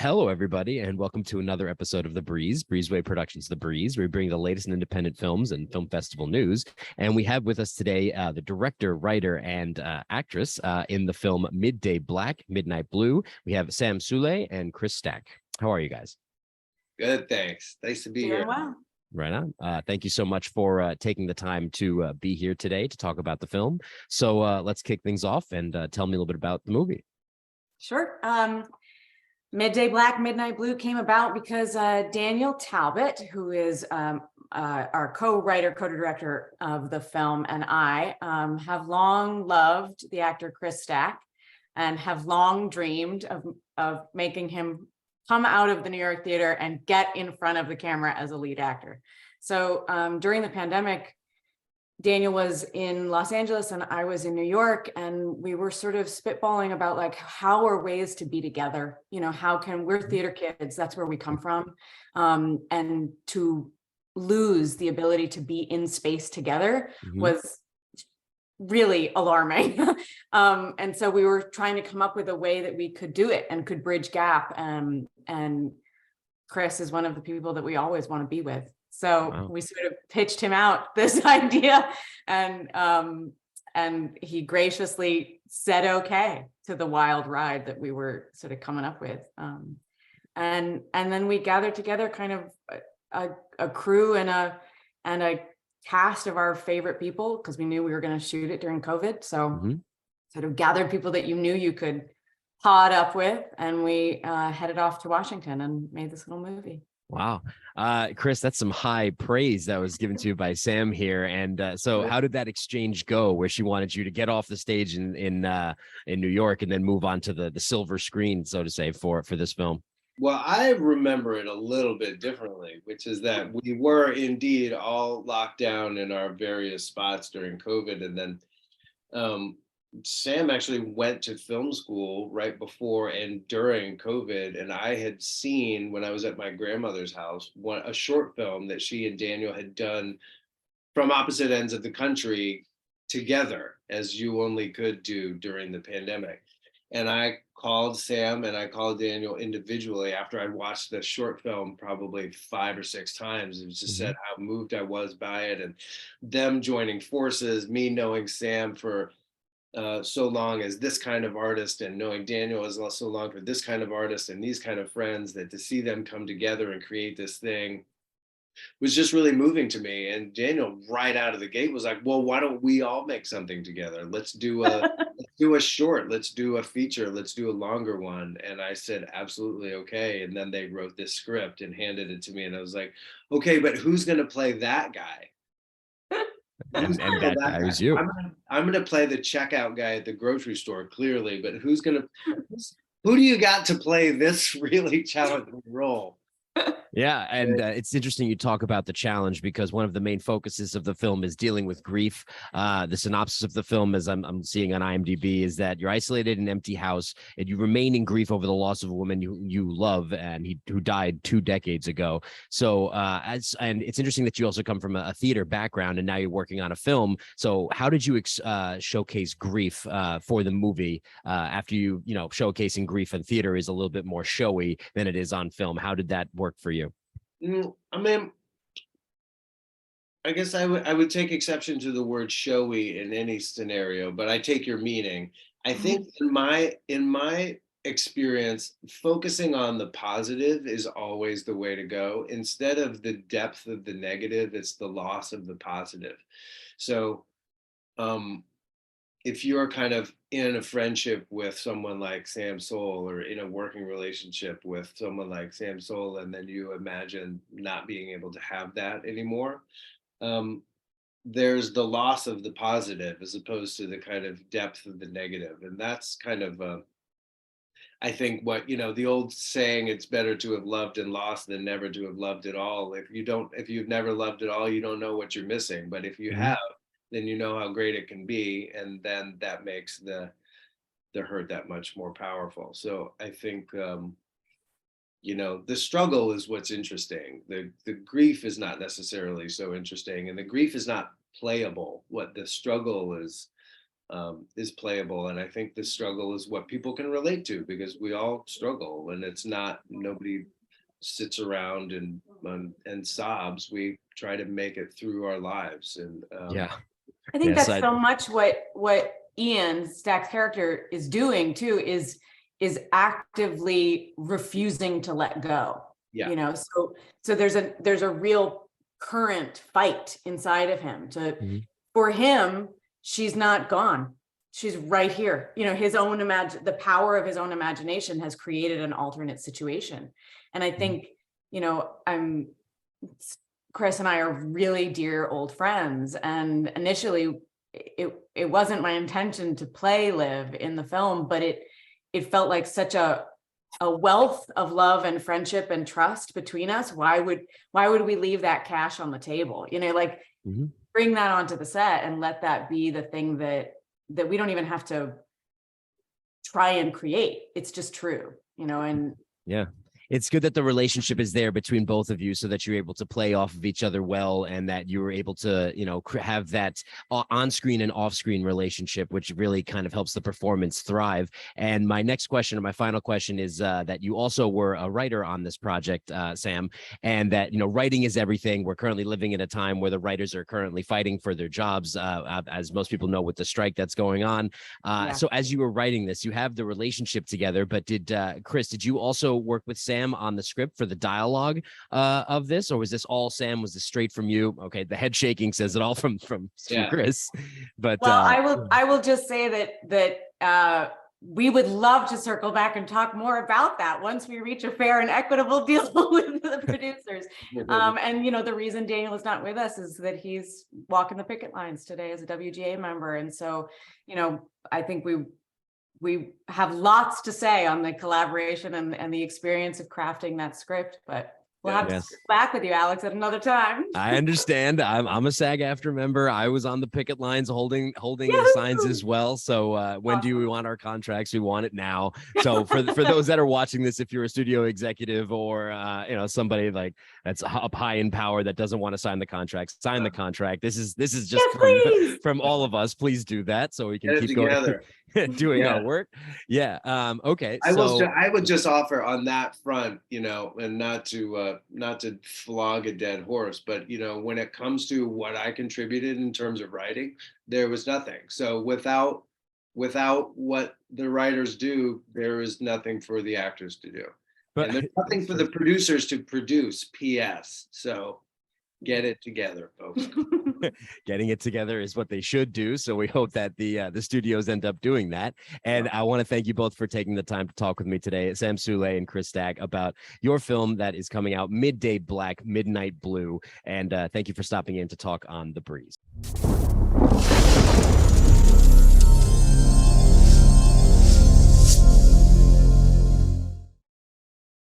Hello, everybody, and welcome to another episode of The Breeze, Breezeway Productions The Breeze. We bring the latest in independent films and film festival news. And we have with us today the director, writer, and actress in the film Midday Black, Midnight Blue. We have Sam Soule and Chris Stack. How are you guys? Good, thanks. Nice to be here. Well. Right on. Thank you so much for taking the time to be here today to talk about the film. So let's kick things off and tell me a little bit about the movie. Sure. Midday Black, Midnight Blue came about because Daniel Talbott, who is our co-writer, co-director of the film, and I have long loved the actor Chris Stack and have long dreamed of making him come out of the New York theater and get in front of the camera as a lead actor. So during the pandemic, Daniel was in Los Angeles and I was in New York, and we were sort of spitballing about like, how are ways to be together? You know, how can, we're theater kids, that's where we come from. And to lose the ability to be in space together was really alarming. And so we were trying to come up with a way that we could do it and could bridge gap. And Chris is one of the people that we always want to be with. So we sort of pitched him out this idea, and he graciously said okay to the wild ride that we were sort of coming up with. And then we gathered together kind of a crew and a cast of our favorite people, because we knew we were going to shoot it during COVID. So sort of gathered people that you knew you could pod up with, and we headed off to Washington and made this little movie. Wow. Chris, that's some high praise that was given to you by Sam here. And so how did that exchange go, where she wanted you to get off the stage in New York and then move on to the silver screen, so to say, for this film? Well, I remember it a little bit differently, which is that we were indeed all locked down in our various spots during COVID. And then Sam actually went to film school right before and during COVID. And I had seen, when I was at my grandmother's house, a short film that she and Daniel had done from opposite ends of the country together, as you only could do during the pandemic. And I called Sam and I called Daniel individually after I'd watched the short film probably 5 or 6 times. It was just said how moved I was by it, and them joining forces, me knowing Sam for so long as this kind of artist, and knowing Daniel as so long for this kind of artist and these kind of friends, that to see them come together and create this thing was just really moving to me. And Daniel right out of the gate was like, well, why don't we all make something together? Let's do a short, let's do a feature, let's do a longer one. And I said, absolutely okay. And then they wrote this script and handed it to me, and I was like, okay, but who's going to play that guy? And that guy was you. I'm gonna play the checkout guy at the grocery store, clearly, but who do you got to play this really challenging role? Yeah, and it's interesting you talk about the challenge, because one of the main focuses of the film is dealing with grief. The synopsis of the film, as I'm seeing on IMDb, is that you're isolated in an empty house and you remain in grief over the loss of a woman you love and who died 2 decades ago. So and it's interesting that you also come from a theater background and now you're working on a film. So how did you showcase grief for the movie after showcasing grief in theater is a little bit more showy than it is on film? How did that work for you? I mean, I guess I would take exception to the word showy in any scenario, but I take your meaning. I think in my experience, focusing on the positive is always the way to go. Instead of the depth of the negative, it's the loss of the positive. So if you're kind of in a friendship with someone like Sam Soule, or in a working relationship with someone like Sam Soule, and then you imagine not being able to have that anymore, there's the loss of the positive as opposed to the kind of depth of the negative. And that's kind of, I think, what, the old saying, it's better to have loved and lost than never to have loved at all. If you've never loved at all, you don't know what you're missing. But if you have, then you know how great it can be, and then that makes the hurt that much more powerful. So I think the struggle is what's interesting. The grief is not necessarily so interesting, and the grief is not playable. What the struggle is is playable. And I think the struggle is what people can relate to, because we all struggle, and it's not, nobody sits around and sobs. We try to make it through our lives. And Yeah. I think Yes, that's so much what Ian, Stack's character, is doing too, is actively refusing to let go. Yeah. You know, so there's a real current fight inside of him for him. She's not gone. She's right here. You know, the power of his own imagination has created an alternate situation. And I think, you know, Chris and I are really dear old friends. And initially it wasn't my intention to play Liv in the film, but it felt like such a wealth of love and friendship and trust between us. Why would we leave that cash on the table? You know, like bring that onto the set and let that be the thing that we don't even have to try and create. It's just true, you know. And yeah, it's good that the relationship is there between both of you, so that you're able to play off of each other well, and that you were able to, you know, have that on-screen and off-screen relationship, which really kind of helps the performance thrive. And my next question, or my final question, is that you also were a writer on this project, Sam, and that, you know, writing is everything. We're currently living in a time where the writers are currently fighting for their jobs, as most people know, with the strike that's going on. So as you were writing this, you have the relationship together, but Chris, did you also work with Sam on the script for the dialogue of this, or was this all Sam? Was this straight from you? Okay, the head shaking says it all from Chris. But I will just say that we would love to circle back and talk more about that once we reach a fair and equitable deal with the producers. And you know, the reason Daniel is not with us is that he's walking the picket lines today as a WGA member, and so, you know, I think we have lots to say on the collaboration and the experience of crafting that script, but we'll have to circle back with you, Alex, at another time. I understand. I'm a SAG-AFTRA member. I was on the picket lines holding signs as well. So when do we want our contracts? We want it now. So for those that are watching this, if you're a studio executive or you know, somebody like that's up high in power that doesn't want to sign the contract, sign the contract. This is just from all of us. Please do that so we can keep going. Doing our work. Okay. I would just offer on that front, you know, and not to flog a dead horse, but, you know, when it comes to what I contributed in terms of writing, there was nothing. So without what the writers do, there is nothing for the actors to do. And there's nothing for the producers to produce. PS. So get it together, folks. Getting it together is what they should do. So we hope that the studios end up doing that. And I want to thank you both for taking the time to talk with me today, Sam Soule and Chris Stack, about your film that is coming out, Midday Black, Midnight Blue. And thank you for stopping in to talk on The Breeze.